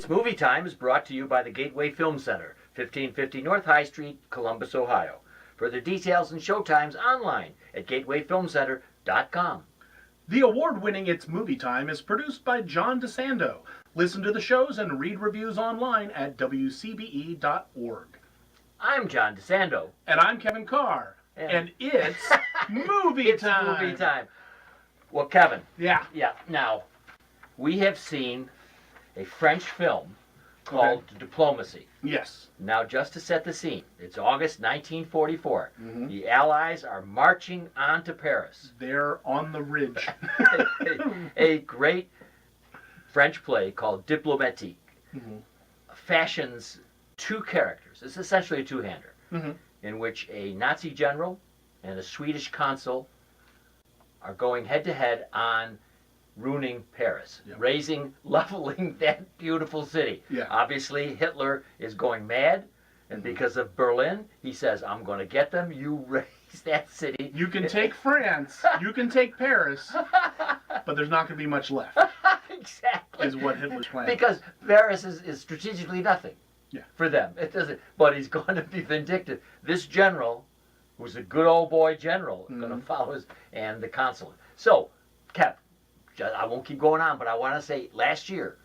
It's Movie Time is brought to you by the Gateway Film Center, 1550 North High Street, Columbus, Ohio. Further details and showtimes online at gatewayfilmcenter.com. The award-winning It's Movie Time is produced by John DeSando. Listen to the shows and read reviews online at WCBE.org. I'm John DeSando. And I'm Kevin Carr. And it's movie time. It's movie time. Well, Kevin. Yeah. Now, we have seen a French film called Diplomacy. Yes. Now, just to set the scene, it's August 1944. The Allies are marching on to Paris. They're on the ridge. a great French play called Diplomatique fashions two characters. It's essentially a two-hander, in which a Nazi general and a Swedish consul are going head-to-head on ruining Paris, leveling that beautiful city. Yeah. Obviously, Hitler is going mad, and because of Berlin, he says, I'm going to get them. You raise that city. You can take France, you can take Paris, but there's not going to be much left. Exactly. Is what Hitler's plan. Because Paris is strategically nothing for them. It doesn't. But he's going to be vindictive. This general, who's a good old boy general, going to follow his, and the consul. So, Kev, I won't keep going on, but I want to say last year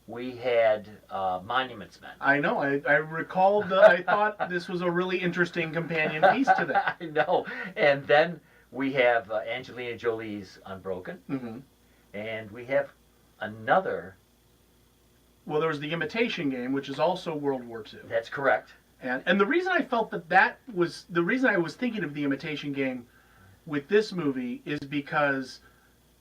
we had Monuments Men. I know. I recalled. I thought this was a really interesting companion piece to that. I know. And then we have Angelina Jolie's Unbroken, and we have another. Well, there was The Imitation Game, which is also World War II. That's correct. And the reason I felt that was the reason I was thinking of The Imitation Game with this movie is because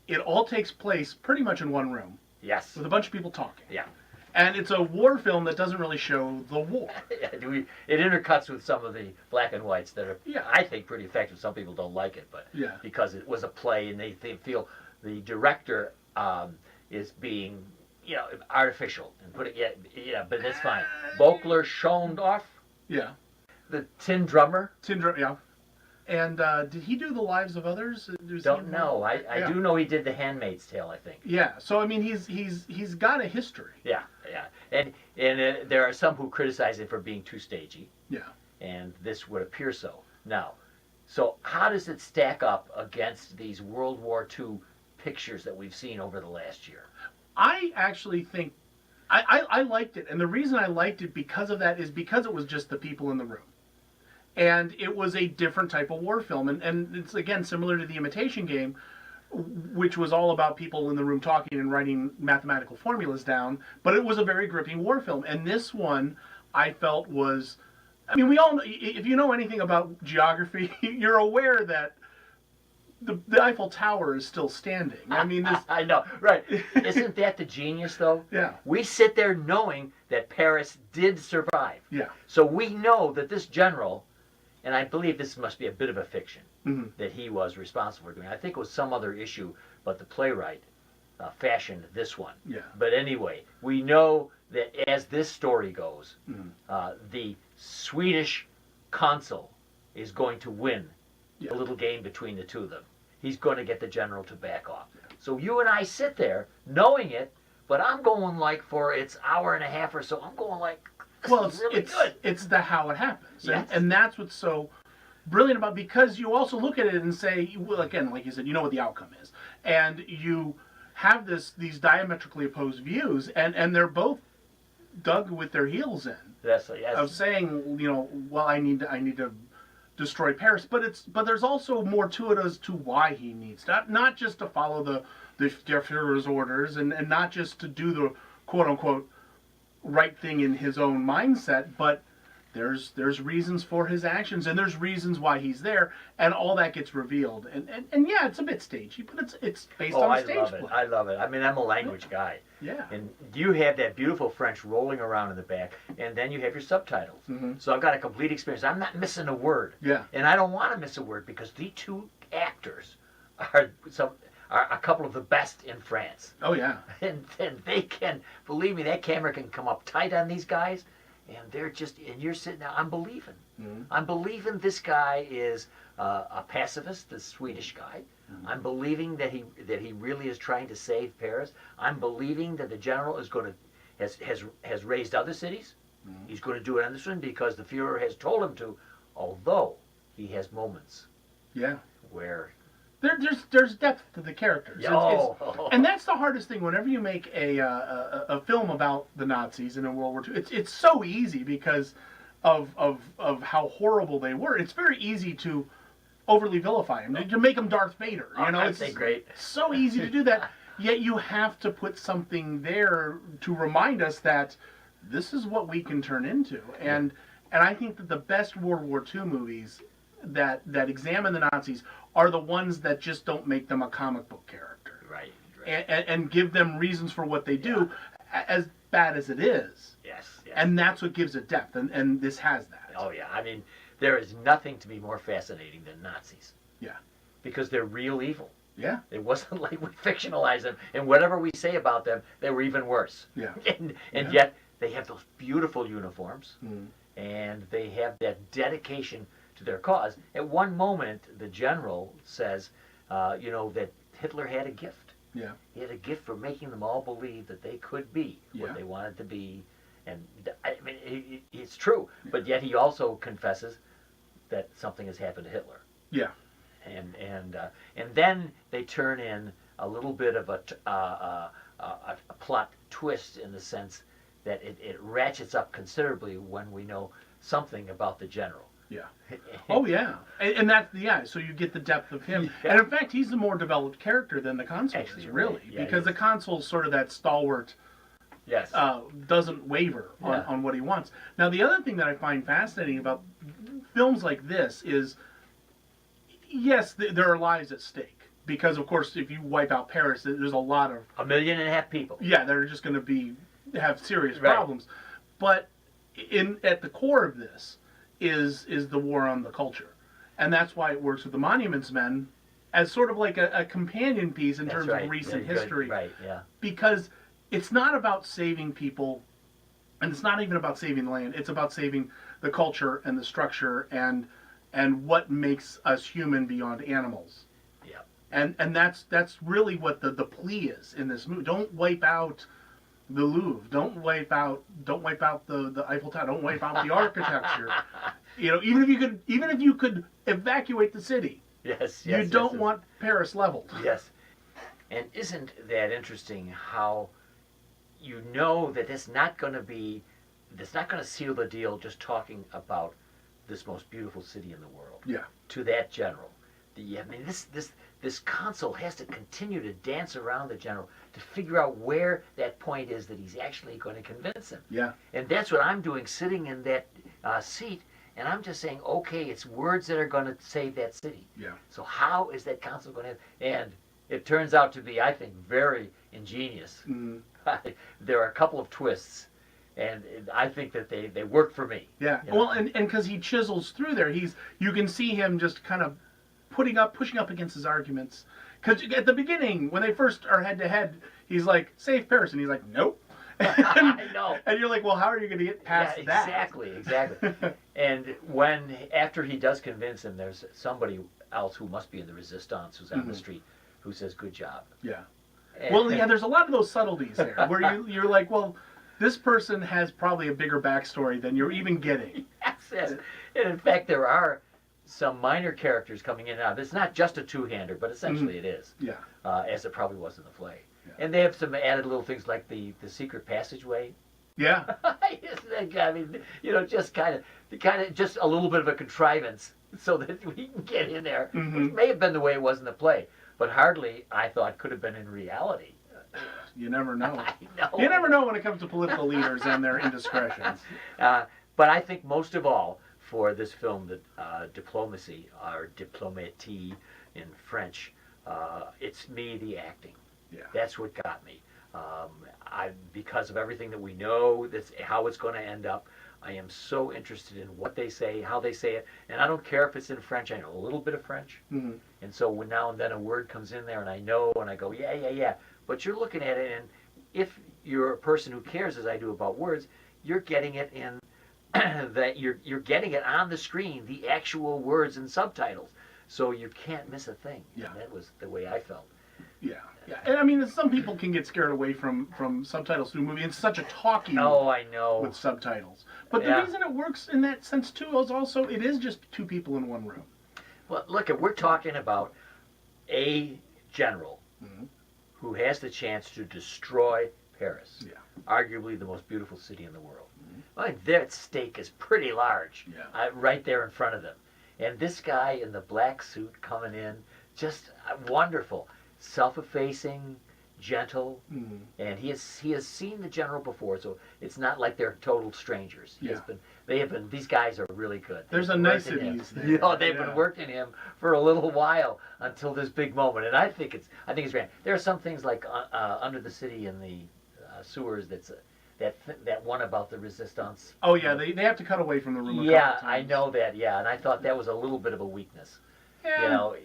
it all takes place pretty much in one room. Yes. With a bunch of people talking. Yeah. And it's a war film that doesn't really show the war. It intercuts with some of the black and whites that are, I think, pretty effective. Some people don't like it, but because it was a play and they feel the director is being, artificial and put it, but it's fine. Bokler Schondorf. Yeah. The Tin Drummer. Yeah. And did he do The Lives of Others? Don't know. I do know he did The Handmaid's Tale, I think. Yeah. So I mean, he's got a history. Yeah. And there are some who criticize it for being too stagey. Yeah. And this would appear so. Now, so how does it stack up against these World War II pictures that we've seen over the last year? I actually think I liked it, and the reason I liked it because of that is because it was just the people in the room. And it was a different type of war film. And it's, again, similar to The Imitation Game, which was all about people in the room talking and writing mathematical formulas down. But it was a very gripping war film. And this one, I felt was... I mean, we all know, if you know anything about geography, you're aware that the Eiffel Tower is still standing. I mean, this... I know, right. Isn't that the genius, though? Yeah. We sit there knowing that Paris did survive. Yeah. So we know that this general... And I believe this must be a bit of a fiction that he was responsible for doing. I think it was some other issue, but the playwright fashioned this one. Yeah. But anyway, we know that as this story goes, the Swedish consul is going to win the little game between the two of them. He's going to get the general to back off. So you and I sit there knowing it, but I'm going like for its hour and a half or so, I'm going like, it's really good. It's the how it happens. Yes. And that's what's so brilliant about, because you also look at it and say, well, again, like you said, you know what the outcome is. And you have these diametrically opposed views, and they're both dug with their heels in. Yes. Of saying, well, I need to destroy Paris, but there's also more to it as to why he needs that, not just to follow the Führer's orders and not just to do the quote unquote right thing in his own mindset, but there's reasons for his actions, and there's reasons why he's there, and all that gets revealed. And yeah, it's a bit stagey, but it's based on a stage play. I love it. I mean, I'm a language guy. Yeah. And you have that beautiful French rolling around in the back, and then you have your subtitles. So I've got a complete experience. I'm not missing a word. Yeah. And I don't want to miss a word, because the two actors are a couple of the best in France. Oh, yeah. And they can, believe me, that camera can come up tight on these guys, and they're just, and you're sitting there, I'm believing. I'm believing this guy is a pacifist, the Swedish guy. I'm believing that he really is trying to save Paris. I'm believing that the general is going to has raised other cities. He's going to do it on this one because the Fuhrer has told him to, although he has moments where there's depth to the characters. Oh. And that's the hardest thing whenever you make a film about the Nazis and in World War II. It's so easy because of how horrible they were. It's very easy to overly vilify him, to make him Darth Vader. You know, it's great. So easy to do that. Yet you have to put something there to remind us that this is what we can turn into. And I think that the best World War II movies that examine the Nazis are the ones that just don't make them a comic book character. Right. And give them reasons for what they do, as bad as it is. Yes. And that's what gives it depth, and this has that. Oh, yeah. I mean, there is nothing to be more fascinating than Nazis. Yeah. Because they're real evil. Yeah. It wasn't like we fictionalize them, and whatever we say about them, they were even worse. Yeah. And yet, they have those beautiful uniforms, and they have that dedication to their cause. At one moment, the general says, that Hitler had a gift. Yeah. He had a gift for making them all believe that they could be what they wanted to be. And I mean, it's true. Yeah. But yet he also confesses that something has happened to Hitler. Yeah. And then they turn in a little bit of a plot twist in the sense that it ratchets up considerably when we know something about the general. Yeah. Oh, yeah. And that's, so you get the depth of him. Yeah. And in fact, he's a more developed character than the consul is, really. Yeah, because the consul's sort of that stalwart, doesn't waver on what he wants. Now, the other thing that I find fascinating about films like this is, yes, there are lives at stake. Because, of course, if you wipe out Paris, there's a lot of... 1.5 million people. Yeah, that are just going to have serious problems. But at the core of this is the war on the culture. And that's why it works with the Monuments Men as sort of like a companion piece in terms of recent history. Right, yeah. Because it's not about saving people, and it's not even about saving the land. It's about saving the culture and the structure and what makes us human beyond animals. Yeah. And that's really what the plea is in this movie. Don't wipe out the Louvre. Don't wipe out the Eiffel Tower. Don't wipe out the architecture. Even if you could evacuate the city. Yes. You don't want Paris leveled. Yes. And isn't that interesting how that it's not going to seal the deal just talking about this most beautiful city in the world. Yeah. To that general. This consul has to continue to dance around the general to figure out where that point is that he's actually going to convince him. Yeah. And that's what I'm doing, sitting in that seat, and I'm just saying, okay, it's words that are going to save that city. Yeah. So how is that consul going to... And it turns out to be, I think, very ingenious. Mm-hmm. There are a couple of twists, and I think that they work for me. Yeah. Well, and because he chisels through there, you can see him just kind of pushing up against his arguments. Because at the beginning, when they first are head to head, he's like, save Paris, and he's like, nope. I know. And you're like, well, how are you going to get past that? Exactly. And after he does convince him, there's somebody else who must be in the resistance who's on the street who says, good job. Yeah. Well, yeah, there's a lot of those subtleties there where you're like, well, this person has probably a bigger backstory than you're even getting. Yes. And in fact, there are some minor characters coming in and out. It's not just a two-hander, but essentially it is. Yeah. As it probably was in the play. Yeah. And they have some added little things like the secret passageway. Yeah. I mean, just kind of just a little bit of a contrivance so that we can get in there. Mm-hmm. Which may have been the way it was in the play, but hardly, I thought, could have been in reality. You never know. I know. You never know when it comes to political leaders and their indiscretions. But I think most of all, for this film, the diplomacy, or diplomatie in French, it's the acting. Yeah. That's what got me. Because of everything that we know, that's how it's going to end up, I am so interested in what they say, how they say it, and I don't care if it's in French. I know a little bit of French, and so when now and then a word comes in there, and I know, and I go, yeah. But you're looking at it, and if you're a person who cares, as I do, about words, you're getting it in that you're getting it on the screen, the actual words and subtitles, so you can't miss a thing. Yeah. And that was the way I felt. Yeah. Yeah, and I mean, some people can get scared away from subtitles through a movie. It's such a talky movie Oh, I know. with subtitles. But the Yeah. reason it works in that sense too is also it is just two people in one room. Well, look, we're talking about a general who has the chance to destroy Paris, arguably the most beautiful city in the world. I mean, their stake is pretty large, right there in front of them. And this guy in the black suit coming in, just wonderful, self-effacing, gentle, and he has seen the general before, so it's not like they're total strangers. These guys are really good. There's a niceties there. They've been working him for a little while until this big moment, and I think it's grand. There are some things like under the city in the sewers that one about the resistance. Oh yeah, they have to cut away from the room. Yeah, I know that. Yeah, and I thought that was a little bit of a weakness. Yeah.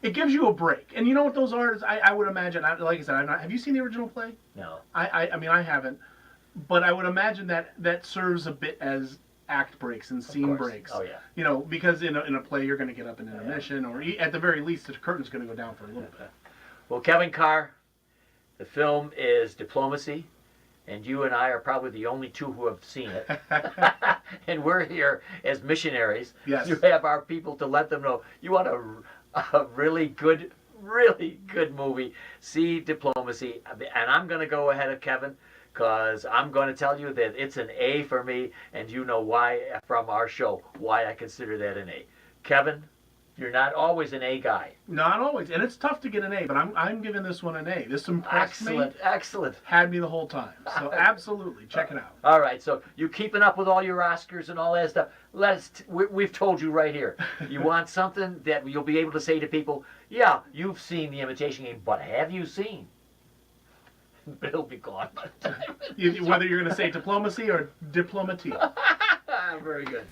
It gives you a break, and you know what those are? I would imagine. Like I said, have you seen the original play? No. I mean, I haven't, but I would imagine that serves a bit as act breaks and scene breaks. Oh yeah. You know, because in a play you're going to get up in intermission, or at the very least the curtain's going to go down for a little bit. Well, Kevin Carr, the film is Diplomacy, and you and I are probably the only two who have seen it. And we're here as missionaries. Yes. You have our people to let them know you want a really good movie. See Diplomacy, and I'm going to go ahead of Kevin because I'm going to tell you that it's an A for me, and you know why from our show why I consider that an A. Kevin, you're not always an A guy. Not always, and it's tough to get an A, but I'm giving this one an A. This impressed me. Excellent. Had me the whole time. So absolutely, check it out. All right, so you keeping up with all your Oscars and all that stuff. We've told you right here. You want something that you'll be able to say to people, yeah, you've seen The Imitation Game, but have you seen? But it'll be gone by the time. Whether you're going to say Diplomacy or Diplomatie. Very good.